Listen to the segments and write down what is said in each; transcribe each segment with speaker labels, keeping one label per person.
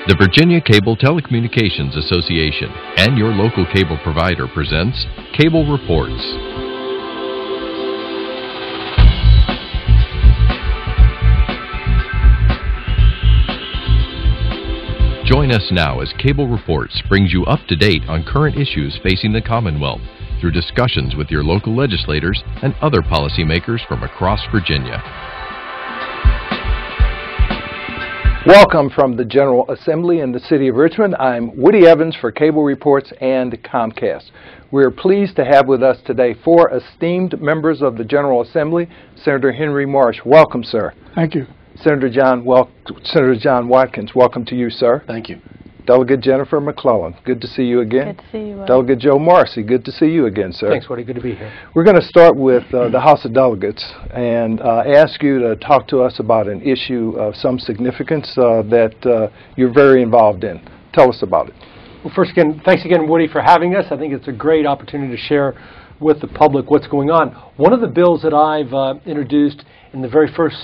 Speaker 1: The Virginia Cable Telecommunications Association and your local cable provider presents Cable Reports. Join us now as Cable Reports brings you up to date on current issues facing the Commonwealth through discussions with your local legislators and other policymakers from across Virginia.
Speaker 2: Welcome from the General Assembly in the City of Richmond. I'm Woody Evans for Cable Reports and Comcast. We're pleased to have with us today four esteemed members of the General Assembly. Senator Henry Marsh, welcome, sir.
Speaker 3: Thank you.
Speaker 2: Senator John Watkins, welcome to you, sir.
Speaker 4: Thank you.
Speaker 2: Delegate Jennifer McClellan, good to see you again.
Speaker 5: Good to see you, Woody.
Speaker 2: Delegate Joe Marcy, good to see you again, sir.
Speaker 3: Thanks, Woody. Good to be here.
Speaker 2: We're going to start with the House of Delegates and ask you to talk to us about an issue of some significance that you're very involved in. Tell us about it.
Speaker 3: Well, first again, thanks again, Woody, for having us. I think it's a great opportunity to share with the public what's going on. One of the bills that I've introduced in the very first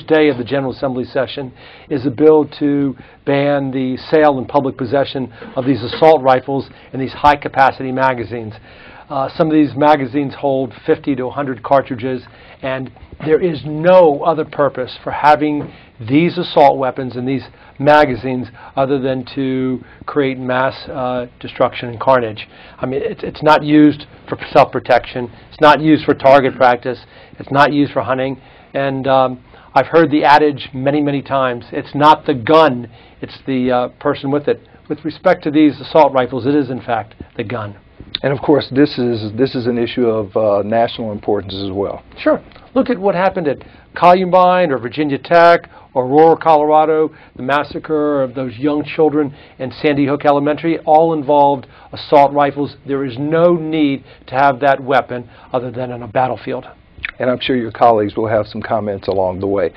Speaker 3: day of the General Assembly session, is a bill to ban the sale and public possession of these assault rifles and these high-capacity magazines. Some of these magazines hold 50 to 100 cartridges, and there is no other purpose for having these assault weapons and these magazines other than to create mass destruction and carnage. I mean, it's not used for self-protection. It's not used for target practice. It's not used for hunting. And I've heard the adage many, many times, it's not the gun, it's the person with it. With respect to these assault rifles, it is, in fact, the gun.
Speaker 2: And, of course, this is an issue of national importance as well.
Speaker 3: Sure. Look at what happened at Columbine or Virginia Tech or Aurora, Colorado, the massacre of those young children in Sandy Hook Elementary, all involved assault rifles. There is no need to have that weapon other than on a battlefield.
Speaker 2: And I'm sure your colleagues will have some comments along the way.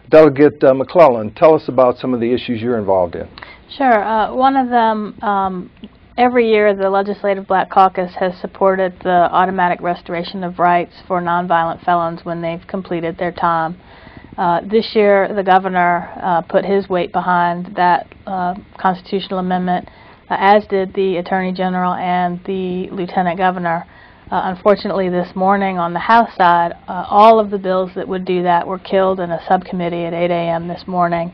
Speaker 2: Delegate McClellan, tell us about some of the issues you're involved in.
Speaker 5: Sure. One of them, every year the Legislative Black Caucus has supported the automatic restoration of rights for nonviolent felons when they've completed their time. This year the governor put his weight behind that constitutional amendment, as did the Attorney General and the Lieutenant Governor. Unfortunately, this morning on the House side, all of the bills that would do that were killed in a subcommittee at 8 a.m. this morning.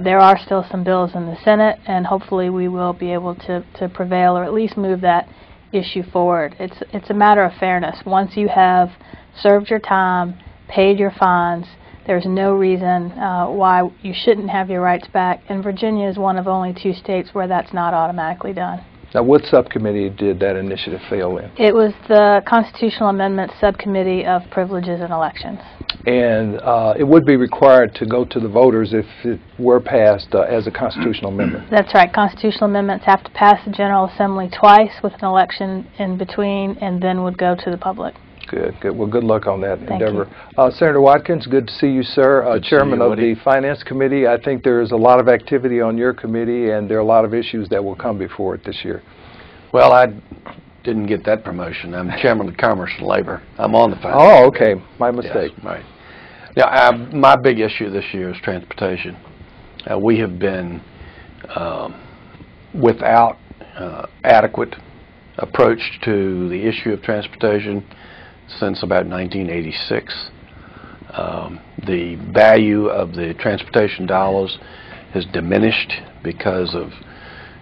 Speaker 5: There are still some bills in the Senate, and hopefully we will be able to prevail or at least move that issue forward. It's a matter of fairness. Once you have served your time, paid your fines, there's no reason why you shouldn't have your rights back, and Virginia is one of only 2 states where that's not automatically done.
Speaker 2: Now, what subcommittee did that initiative fail in?
Speaker 5: It was the Constitutional Amendments Subcommittee of Privileges and Elections. And
Speaker 2: it would be required to go to the voters if it were passed as a constitutional amendment.
Speaker 5: That's right. Constitutional amendments have to pass the General Assembly twice with an election in between, and then would go to the public.
Speaker 2: Good, good. Well, good luck on that
Speaker 5: Thank
Speaker 2: endeavor. Senator Watkins, good to see you, sir. Chairman of the Finance Committee. I think there's a lot of activity on your committee, and there are a lot of issues that will come before it this year.
Speaker 4: Well, I didn't get that promotion. I'm Chairman of Commerce and Labor. I'm on the Finance
Speaker 2: Oh, okay. My mistake.
Speaker 4: Yes, right. Now, my big issue this year is transportation. We have been without adequate approach to the issue of transportation since about 1986. The value of the transportation dollars has diminished because of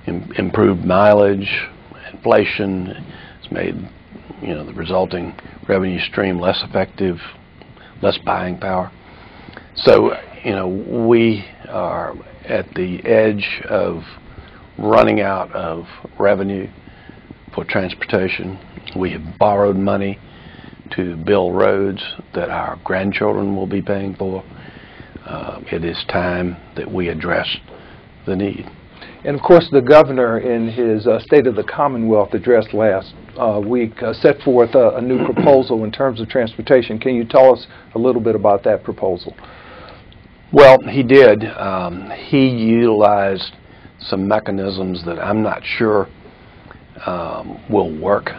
Speaker 4: improved mileage, inflation. It's made the resulting revenue stream less effective, less buying power. So we are at the edge of running out of revenue for transportation. We have borrowed money to build roads that our grandchildren will be paying for. It is time that we address the need.
Speaker 2: And of course, the governor, in his State of the Commonwealth address last week, set forth a new proposal in terms of transportation. Can you tell us a little bit about that proposal?
Speaker 4: Well, he did. He utilized some mechanisms that I'm not sure will work.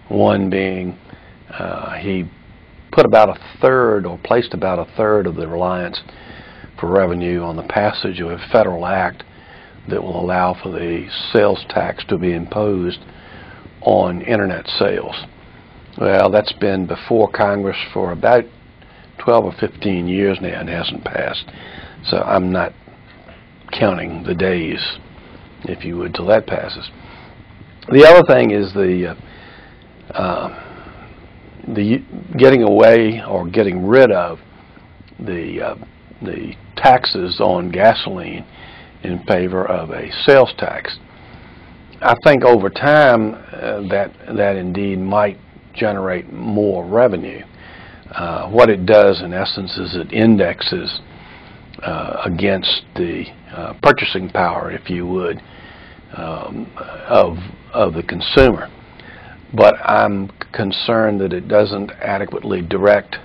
Speaker 4: One being he put about a third, or placed about a third of the reliance for revenue on the passage of a federal act that will allow for the sales tax to be imposed on internet sales. Well, that's been before Congress for about 12 or 15 years now and hasn't passed. So I'm not counting the days, if you would, till that passes. The other thing is the getting away or getting rid of the taxes on gasoline in favor of a sales tax. I think over time that indeed might generate more revenue. What it does in essence is it indexes against the purchasing power, if you would, of the consumer. But I'm concerned that it doesn't adequately direct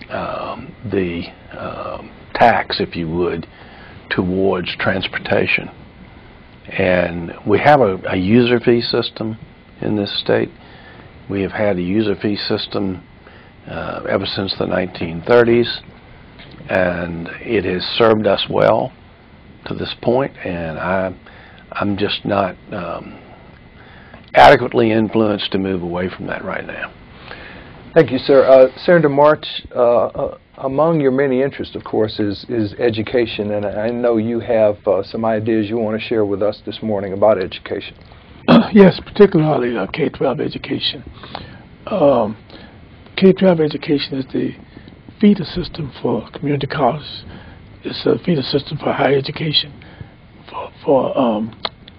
Speaker 4: the tax, if you would, towards transportation. And we have a user fee system in this state. We have had a user fee system ever since the 1930s, and it has served us well to this point, and I'm just not adequately influenced to move away from that right now.
Speaker 2: Thank you, sir. Senator March, among your many interests, of course, is education, and I know you have some ideas you want to share with us this morning about education.
Speaker 6: Yes, particularly K-12 education. K-12 education is the feeder system for community colleges. It's a feeder system for higher education, for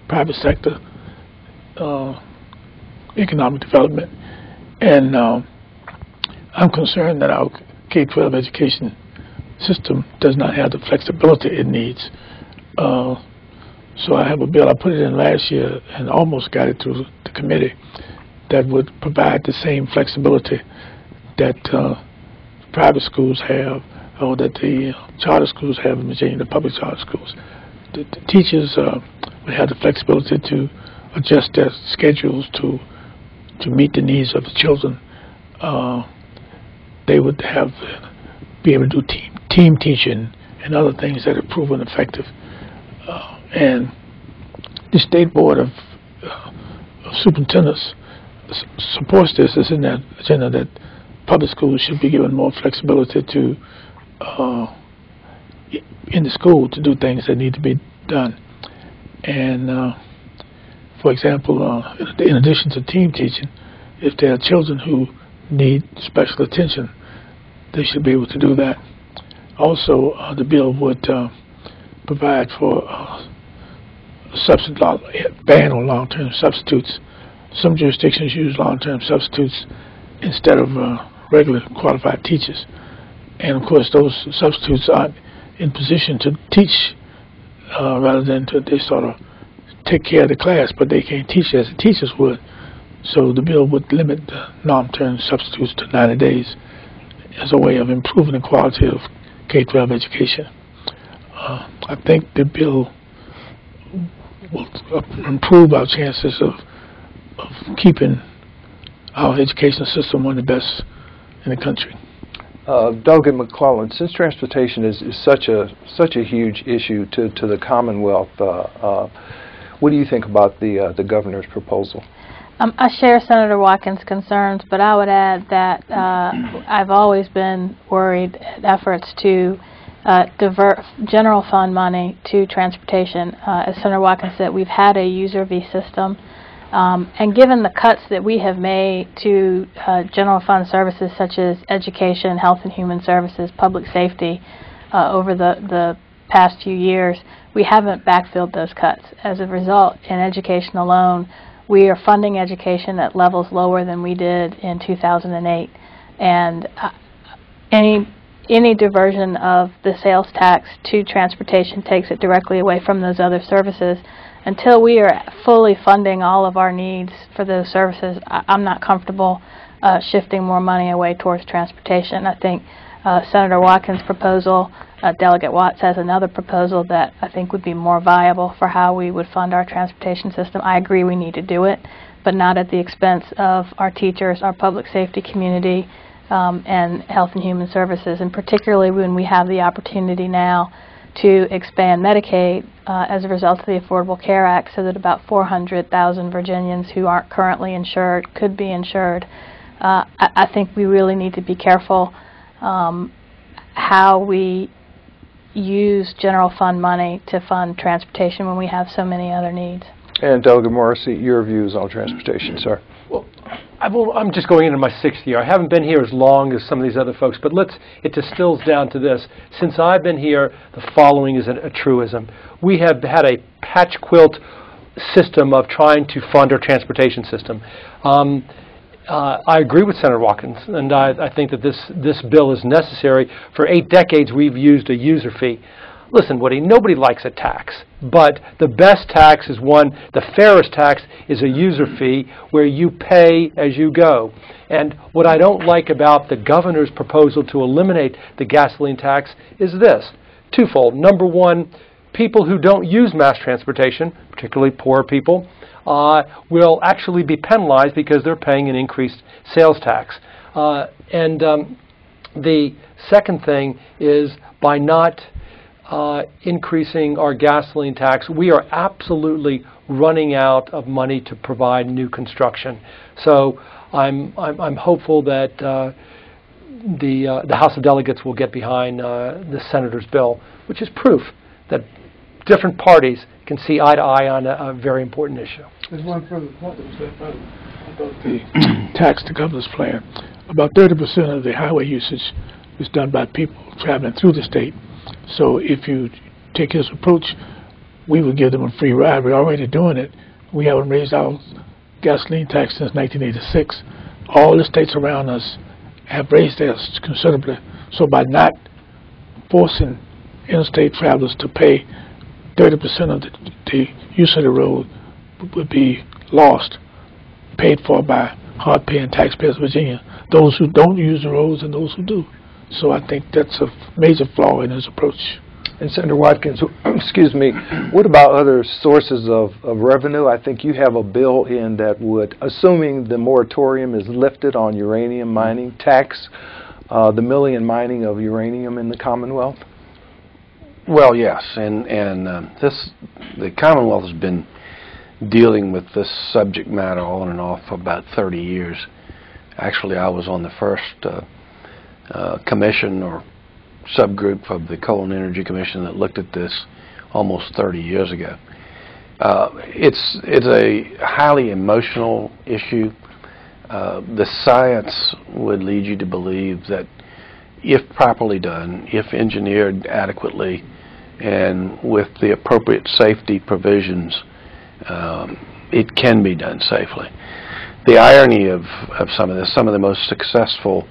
Speaker 6: private sector economic development. And I'm concerned that our K-12 education system does not have the flexibility it needs. So I have a bill, I put it in last year and almost got it through the committee, that would provide the same flexibility that private schools have, or that the charter schools have in Virginia, the public charter schools. The teachers would have the flexibility to adjust their schedules to meet the needs of the children. They would be able to do team teaching and other things that are proven effective. And the State Board of Superintendents supports this. It's in that agenda that public schools should be given more flexibility to in the school to do things that need to be done. And for example, in addition to team teaching, if there are children who need special attention, they should be able to do that. Also, the bill would provide for ban on long-term substitutes. Some jurisdictions use long-term substitutes instead of regular qualified teachers. And of course, those substitutes aren't in position to teach rather than they sort of take care of the class, but they can't teach as the teachers would. So the bill would limit the long-term substitutes to 90 days as a way of improving the quality of K-12 education. I think the bill will improve our chances of keeping our education system one of the best in the country.
Speaker 2: Delegate McClellan, since transportation is such a huge issue to the Commonwealth, what do you think about the governor's proposal?
Speaker 5: I share Senator Watkins' concerns, but I would add that I've always been worried at efforts to divert general fund money to transportation. As Senator Watkins said, we've had a user fee system, and given the cuts that we have made to general fund services such as education, health and human services, public safety over the past few years, we haven't backfilled those cuts. As a result, in education alone, we are funding education at levels lower than we did in 2008, and any diversion of the sales tax to transportation takes it directly away from those other services. Until we are fully funding all of our needs for those services, I'm not comfortable shifting more money away towards transportation. I think Senator Watkins' proposal, Delegate Watts has another proposal that I think would be more viable for how we would fund our transportation system. I agree we need to do it, but not at the expense of our teachers, our public safety community, and Health and Human Services, and particularly when we have the opportunity now to expand Medicaid as a result of the Affordable Care Act, so that about 400,000 Virginians who aren't currently insured could be insured. I think we really need to be careful how we use general fund money to fund transportation when we have so many other needs.
Speaker 2: And Delegate Morrissey, your views on transportation, sir?
Speaker 3: Well, I'm just going into my 6th year. I haven't been here as long as some of these other folks, but it distills down to this. Since I've been here, the following is a truism. We have had a patch quilt system of trying to fund our transportation system. I agree with Senator Watkins, and I think that this bill is necessary. For 8 decades, we've used a user fee. Listen, Woody, nobody likes a tax, but the best tax is the fairest tax is a user fee where you pay as you go. And what I don't like about the governor's proposal to eliminate the gasoline tax is this, twofold. Number one, people who don't use mass transportation, particularly poor people, will actually be penalized because they're paying an increased sales tax. The second thing is, by not increasing our gasoline tax, we are absolutely running out of money to provide new construction. So I'm hopeful that the House of Delegates will get behind the Senator's bill, which is proof that different parties can see eye to eye on a very important issue.
Speaker 6: There's one further point that was said about the tax to governor's plan. About 30% of the highway usage is done by people traveling through the state. So if you take his approach, we would give them a free ride. We're already doing it. We haven't raised our gasoline tax since 1986. All the states around us have raised theirs considerably. So by not forcing interstate travelers to pay 30% of the use of the road would be lost, paid for by hard-paying taxpayers of Virginia, those who don't use the roads and those who do. So I think that's a major flaw in his approach.
Speaker 2: And Senator Watkins, excuse me, what about other sources of revenue? I think you have a bill in that would, assuming the moratorium is lifted on uranium mining, tax the milling and mining of uranium in the Commonwealth?
Speaker 4: Well, yes, and the Commonwealth has been dealing with this subject matter on and off for about 30 years. Actually, I was on the first commission or subgroup of the Coal and Energy Commission that looked at this almost 30 years ago. It's a highly emotional issue. The science would lead you to believe that if properly done, if engineered adequately, and with the appropriate safety provisions, it can be done safely. The irony of some of this, some of the most successful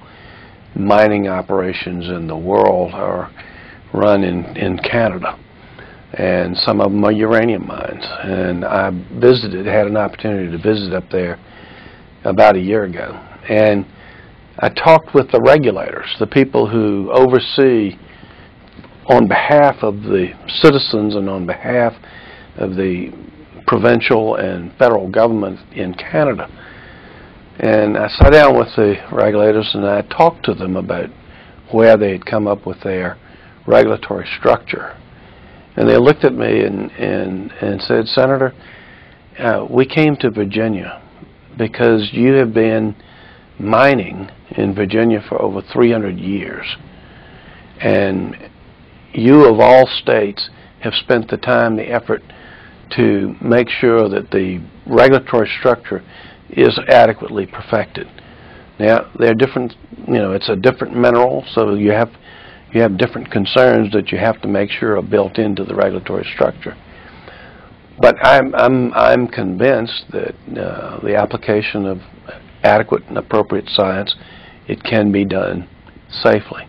Speaker 4: mining operations in the world are run in Canada, and some of them are uranium mines. And I had an opportunity to visit up there about a year ago, and I talked with the regulators, the people who oversee on behalf of the citizens and on behalf of the provincial and federal government in Canada. And I sat down with the regulators and I talked to them about where they had come up with their regulatory structure. And they looked at me and said, Senator, we came to Virginia because you have been mining in Virginia for over 300 years. And you, of all states, have spent the time, the effort to make sure that the regulatory structure is adequately perfected. Now, they're different, it's a different mineral, so you have different concerns that you have to make sure are built into the regulatory structure. But I'm convinced that the application of adequate and appropriate science, it can be done safely.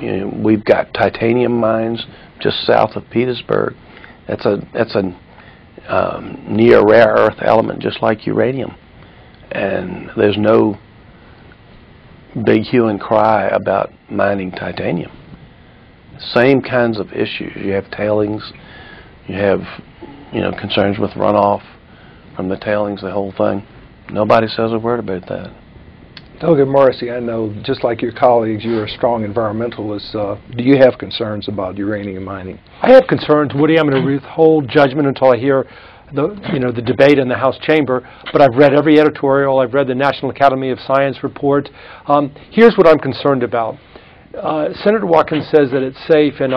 Speaker 4: We've got titanium mines just south of Petersburg. That's a near rare earth element, just like uranium. And there's no big hue and cry about mining titanium. Same kinds of issues. You have tailings. You have, concerns with runoff from the tailings, the whole thing. Nobody says a word about that.
Speaker 2: Delegate Morrissey, I know, just like your colleagues, you're a strong environmentalist. Do you have concerns about uranium mining?
Speaker 3: I have concerns, Woody. I'm going to withhold judgment until I hear the debate in the House chamber, but I've read every editorial. I've read the National Academy of Science report. Here's what I'm concerned about. Senator Watkins says that it's safe, and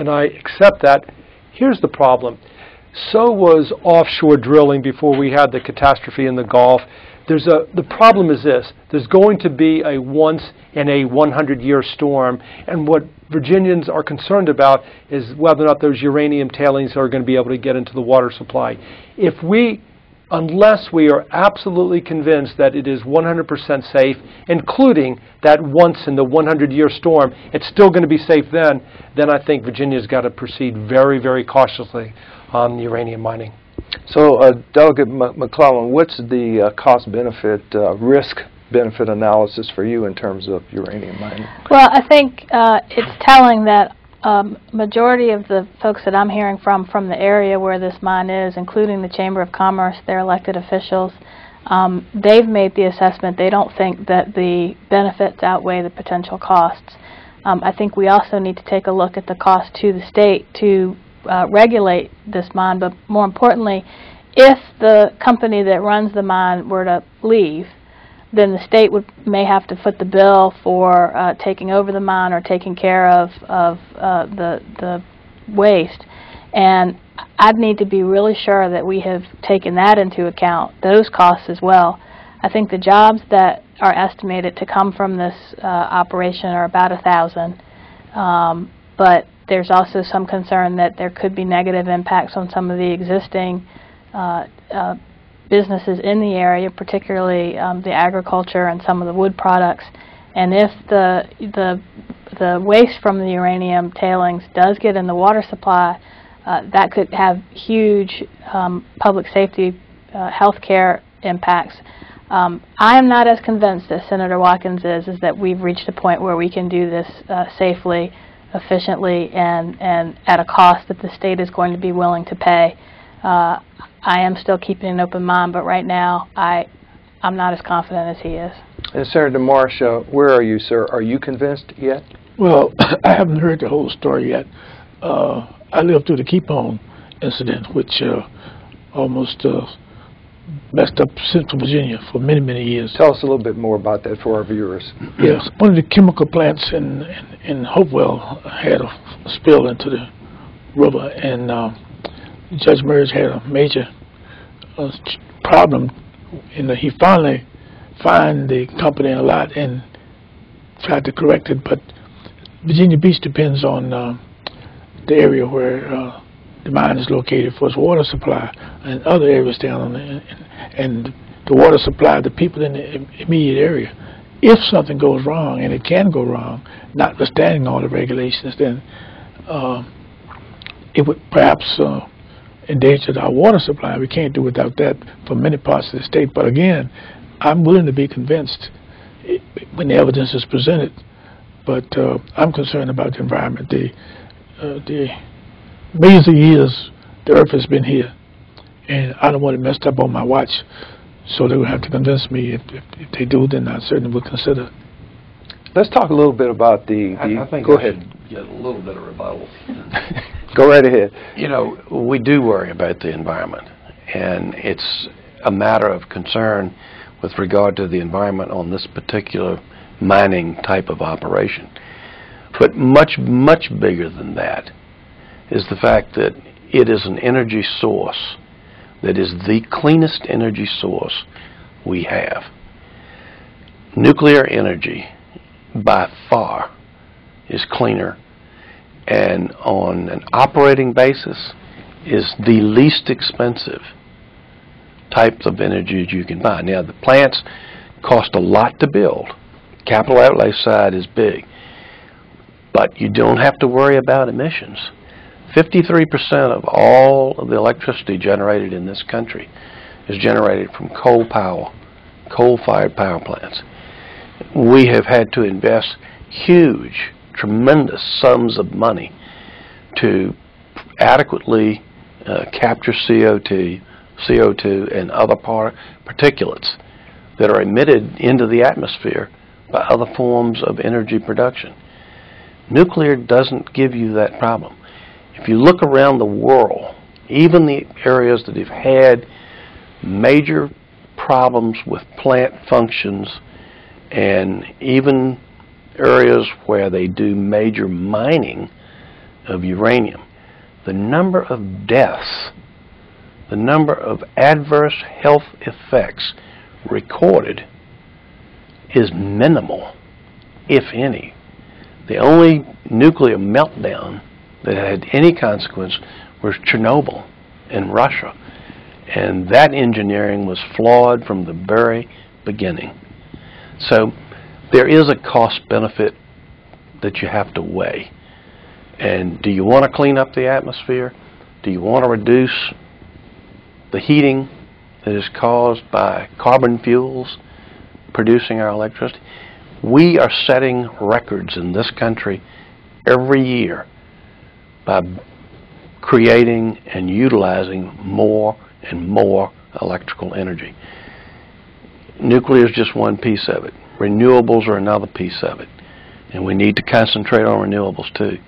Speaker 3: I accept that. Here's the problem. So was offshore drilling before we had the catastrophe in the Gulf. The problem is this. There's going to be a once in a 100-year storm, and what Virginians are concerned about is whether or not those uranium tailings are going to be able to get into the water supply. Unless we are absolutely convinced that it is 100% safe, including that once in the 100-year storm, it's still going to be safe then I think Virginia's got to proceed very, very cautiously on uranium mining.
Speaker 2: So, Delegate McClellan, what's the cost-benefit, risk-benefit analysis for you in terms of uranium mining?
Speaker 5: Well, I think it's telling that majority of the folks that I'm hearing from the area where this mine is, including the Chamber of Commerce, their elected officials, they've made the assessment they don't think that the benefits outweigh the potential costs. I think we also need to take a look at the cost to the state to regulate this mine, but more importantly, if the company that runs the mine were to leave, then the state may have to foot the bill for taking over the mine or taking care of the waste. And I'd need to be really sure that we have taken that into account, those costs as well. I think the jobs that are estimated to come from this operation are about 1,000, but there's also some concern that there could be negative impacts on some of the existing businesses in the area, particularly the agriculture and some of the wood products. And if the waste from the uranium tailings does get in the water supply, that could have huge public safety, health care impacts. I am not as convinced as Senator Watkins is that we've reached a point where we can do this safely, efficiently, and at a cost that the state is going to be willing to pay. I am still keeping an open mind, but right now I'm not as confident as he is.
Speaker 2: And Senator Marsh, where are you, sir? Are you convinced yet?
Speaker 6: Well, I haven't heard the whole story yet. I lived through the Keep On incident, which almost messed up Central Virginia for many, many years.
Speaker 2: Tell us a little bit more about that for our viewers.
Speaker 6: Yes, one of the chemical plants in Hopewell had a spill into the river, and Judge Merge had a major problem. He finally fined the company a lot and tried to correct it, but Virginia Beach depends on the area where the mine is located for its water supply, and other areas down on and the water supply, the people in the immediate area. If something goes wrong, and it can go wrong, notwithstanding all the regulations, then it would perhaps endanger our water supply. We can't do without that for many parts of the state. But again, I'm willing to be convinced when the evidence is presented. But I'm concerned about the environment. The millions of years the earth has been here, and I don't want it messed up on my watch, so they will have to convince me. If they do, then I certainly would consider.
Speaker 2: Let's talk a little bit about
Speaker 4: I think
Speaker 2: go
Speaker 4: I
Speaker 2: ahead.
Speaker 4: should get a little bit of rebuttal.
Speaker 2: Go right ahead.
Speaker 4: You know, we do worry about the environment, and it's a matter of concern with regard to the environment on this particular mining type of operation. But much, much bigger than that is the fact that it is an energy source that is the cleanest energy source we have. Nuclear energy, by far, is cleaner, and on an operating basis is the least expensive types of energy you can buy. Now, the plants cost a lot to build. Capital outlay side is big, but you don't have to worry about emissions. 53% of all of the electricity generated in this country is generated from coal power, coal-fired power plants. We have had to invest huge, tremendous sums of money to adequately capture CO2 and other particulates that are emitted into the atmosphere by other forms of energy production. Nuclear doesn't give you that problem. If you look around the world, even the areas that have had major problems with plant functions, and even areas where they do major mining of uranium, the number of deaths, the number of adverse health effects recorded is minimal, if any. The only nuclear meltdown that had any consequence was Chernobyl in Russia. And that engineering was flawed from the very beginning. So there is a cost benefit that you have to weigh. And do you want to clean up the atmosphere? Do you want to reduce the heating that is caused by carbon fuels producing our electricity? We are setting records in this country every year by creating and utilizing more and more electrical energy. Nuclear is just one piece of it. Renewables are another piece of it. And we need to concentrate on renewables too.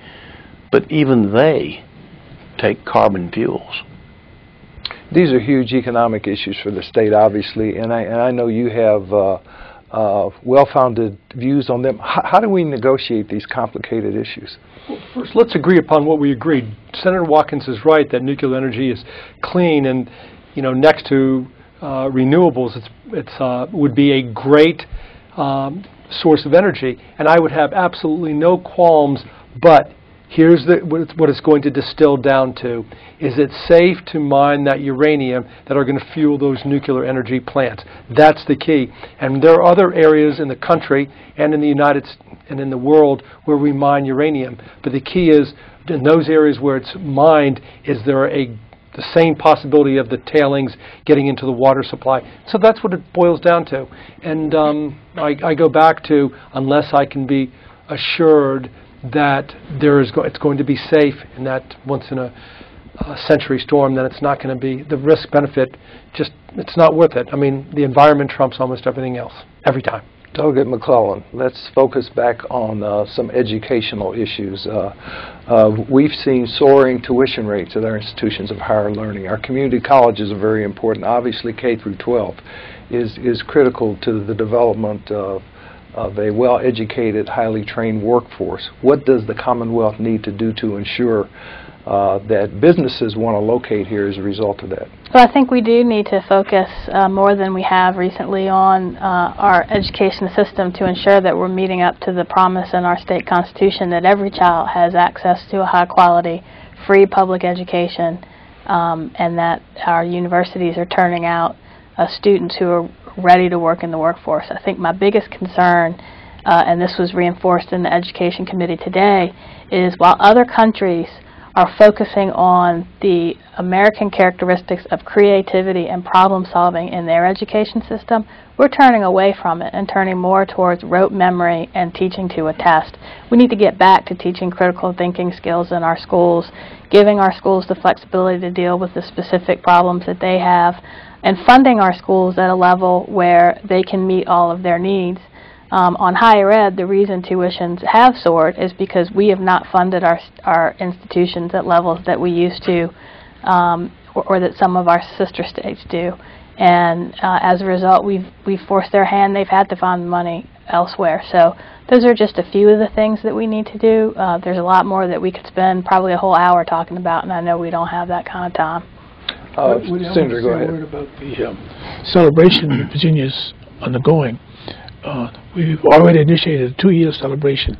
Speaker 4: But even they take carbon fuels.
Speaker 2: These are huge economic issues for the state, obviously, and I know you have well-founded views on them. How do we negotiate these complicated issues?
Speaker 3: Well, first, let's agree upon what we agreed. Senator Watkins is right that nuclear energy is clean, and next to renewables, it would be a great source of energy, and I would have absolutely no qualms. But here's what it's going to distill down to: is it safe to mine that uranium that are going to fuel those nuclear energy plants? That's the key. And there are other areas in the country and in the in the world where we mine uranium. But the key is, in those areas where it's mined, is there the same possibility of the tailings getting into the water supply? So that's what it boils down to. And I go back to, unless I can be assured that it's going to be safe in that once in a century storm, then it's not going to be, the risk benefit, it's not worth it. I mean, the environment trumps almost everything else, every time.
Speaker 2: Delegate McClellan, let's focus back on some educational issues. We've seen soaring tuition rates at our institutions of higher learning. Our community colleges are very important. Obviously, K through 12 is critical to the development of a well-educated, highly trained workforce. What does the Commonwealth need to do to ensure that businesses want to locate here as a result of that?
Speaker 5: Well, I think we do need to focus more than we have recently on our education system to ensure that we're meeting up to the promise in our state constitution that every child has access to a high-quality, free public education, and that our universities are turning out students who are ready to work in the workforce. I think my biggest concern, and this was reinforced in the Education Committee today, is while other countries are focusing on the American characteristics of creativity and problem solving in their education system, we're turning away from it and turning more towards rote memory and teaching to a test. We need to get back to teaching critical thinking skills in our schools, giving our schools the flexibility to deal with the specific problems that they have, and funding our schools at a level where they can meet all of their needs. On higher ed, the reason tuitions have soared is because we have not funded our institutions at levels that we used to, or that some of our sister states do. And as a result, we've forced their hand. They've had to find money elsewhere. So those are just a few of the things that we need to do. There's a lot more that we could spend probably a whole hour talking about, and I know we don't have that kind of time.
Speaker 2: Senator, go ahead.
Speaker 6: A word about the celebration that Virginia's undergoing. We've already initiated a 2-year celebration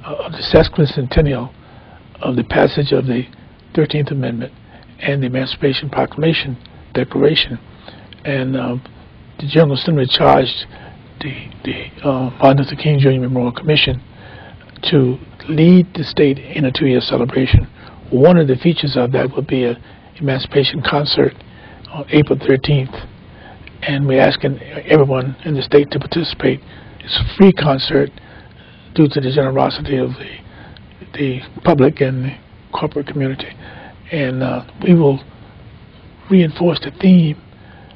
Speaker 6: of the sesquicentennial of the passage of the 13th Amendment and the Emancipation Proclamation Declaration. And the General Assembly charged the Martin Luther King Jr. Memorial Commission to lead the state in a 2-year celebration. One of the features of that would be an Emancipation concert on April 13th. And we're asking everyone in the state to participate. It's a free concert due to the generosity of the public and the corporate community. And we will reinforce the theme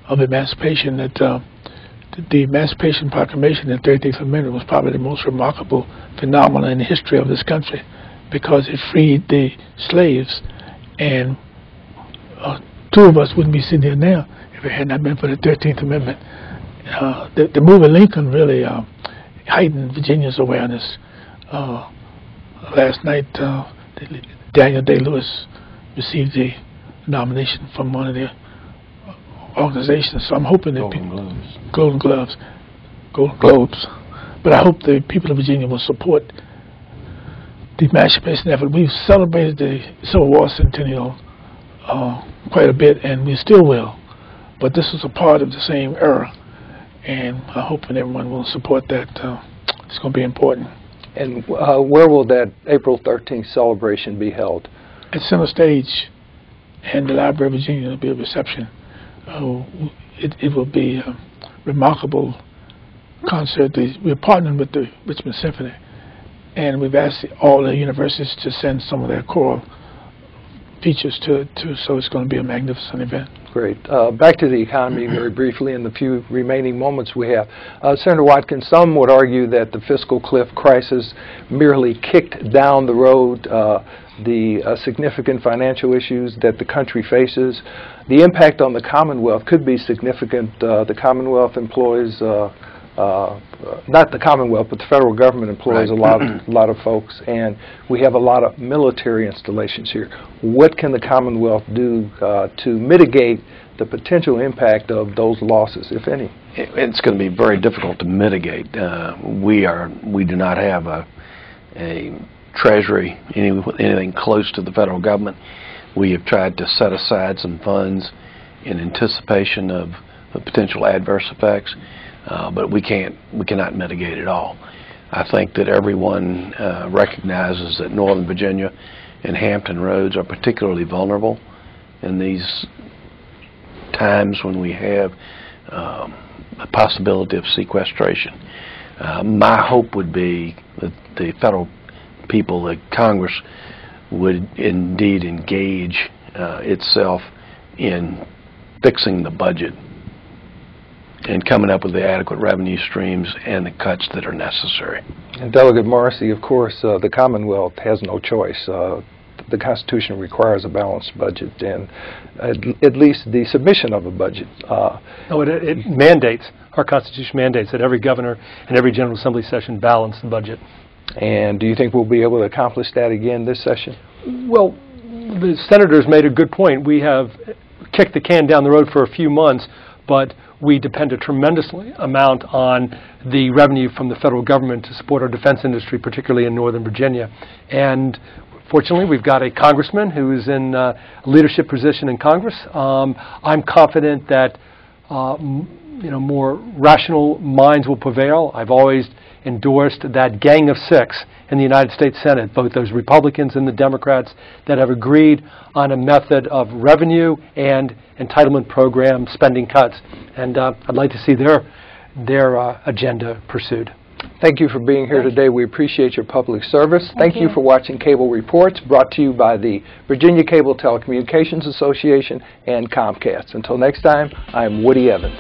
Speaker 6: of emancipation that the the Emancipation Proclamation and the 13th Amendment was probably the most remarkable phenomenon in the history of this country, because it freed the slaves, and two of us wouldn't be sitting here now if it had not been for the 13th Amendment. The movie Lincoln really heightened Virginia's awareness. Last night, Daniel Day-Lewis received the nomination from one of the organizations, so I'm hoping that Golden Globes. But I hope the people of Virginia will support the emancipation effort. We've celebrated the Civil War centennial quite a bit, and we still will. But this is a part of the same era, and I hope that everyone will support that. It's going to be important.
Speaker 2: And where will that April 13th celebration be held?
Speaker 6: At Center Stage and the Library of Virginia. There will be a reception. It will be a remarkable concert. We're partnering with the Richmond Symphony, and we've asked all the universities to send some of their choral features to it too, so it's going to be a magnificent event.
Speaker 2: Great. Back to the economy very briefly in the few remaining moments we have. Senator Watkins, some would argue that the fiscal cliff crisis merely kicked down the road the significant financial issues that the country faces. The impact on the Commonwealth could be significant. The Commonwealth employs not the Commonwealth, but the federal government employs
Speaker 4: right.
Speaker 2: a lot of folks, and we have a lot of military installations here. What can the Commonwealth do to mitigate the potential impact of those losses, if any?
Speaker 4: It's going to be very difficult to mitigate. We do not have a treasury, anything close to the federal government. We have tried to set aside some funds in anticipation of potential adverse effects. But we cannot mitigate it all. I think that everyone recognizes that Northern Virginia and Hampton Roads are particularly vulnerable in these times when we have a possibility of sequestration. My hope would be that the federal people, the Congress, would indeed engage itself in fixing the budget and coming up with the adequate revenue streams and the cuts that are necessary.
Speaker 2: And Delegate Morrissey, of course, the Commonwealth has no choice. The Constitution requires a balanced budget, and at least the submission of a budget.
Speaker 3: No, it mandates, our Constitution mandates that every governor and every General Assembly session balance the budget.
Speaker 2: And do you think we'll be able to accomplish that again this session?
Speaker 3: Well, the senators made a good point. We have kicked the can down the road for a few months, but we depend a tremendous amount on the revenue from the federal government to support our defense industry, particularly in Northern Virginia. And fortunately, we've got a congressman who is in a leadership position in Congress. I'm confident that more rational minds will prevail. I've always endorsed that gang of six in the United States Senate, both those Republicans and the Democrats, that have agreed on a method of revenue and entitlement program spending cuts. And I'd like to see their agenda pursued.
Speaker 2: Thank you for being here today. We appreciate your public service. Thank you for watching Cable Reports, brought to you by the Virginia Cable Telecommunications Association and Comcast. Until next time, I'm Woody Evans.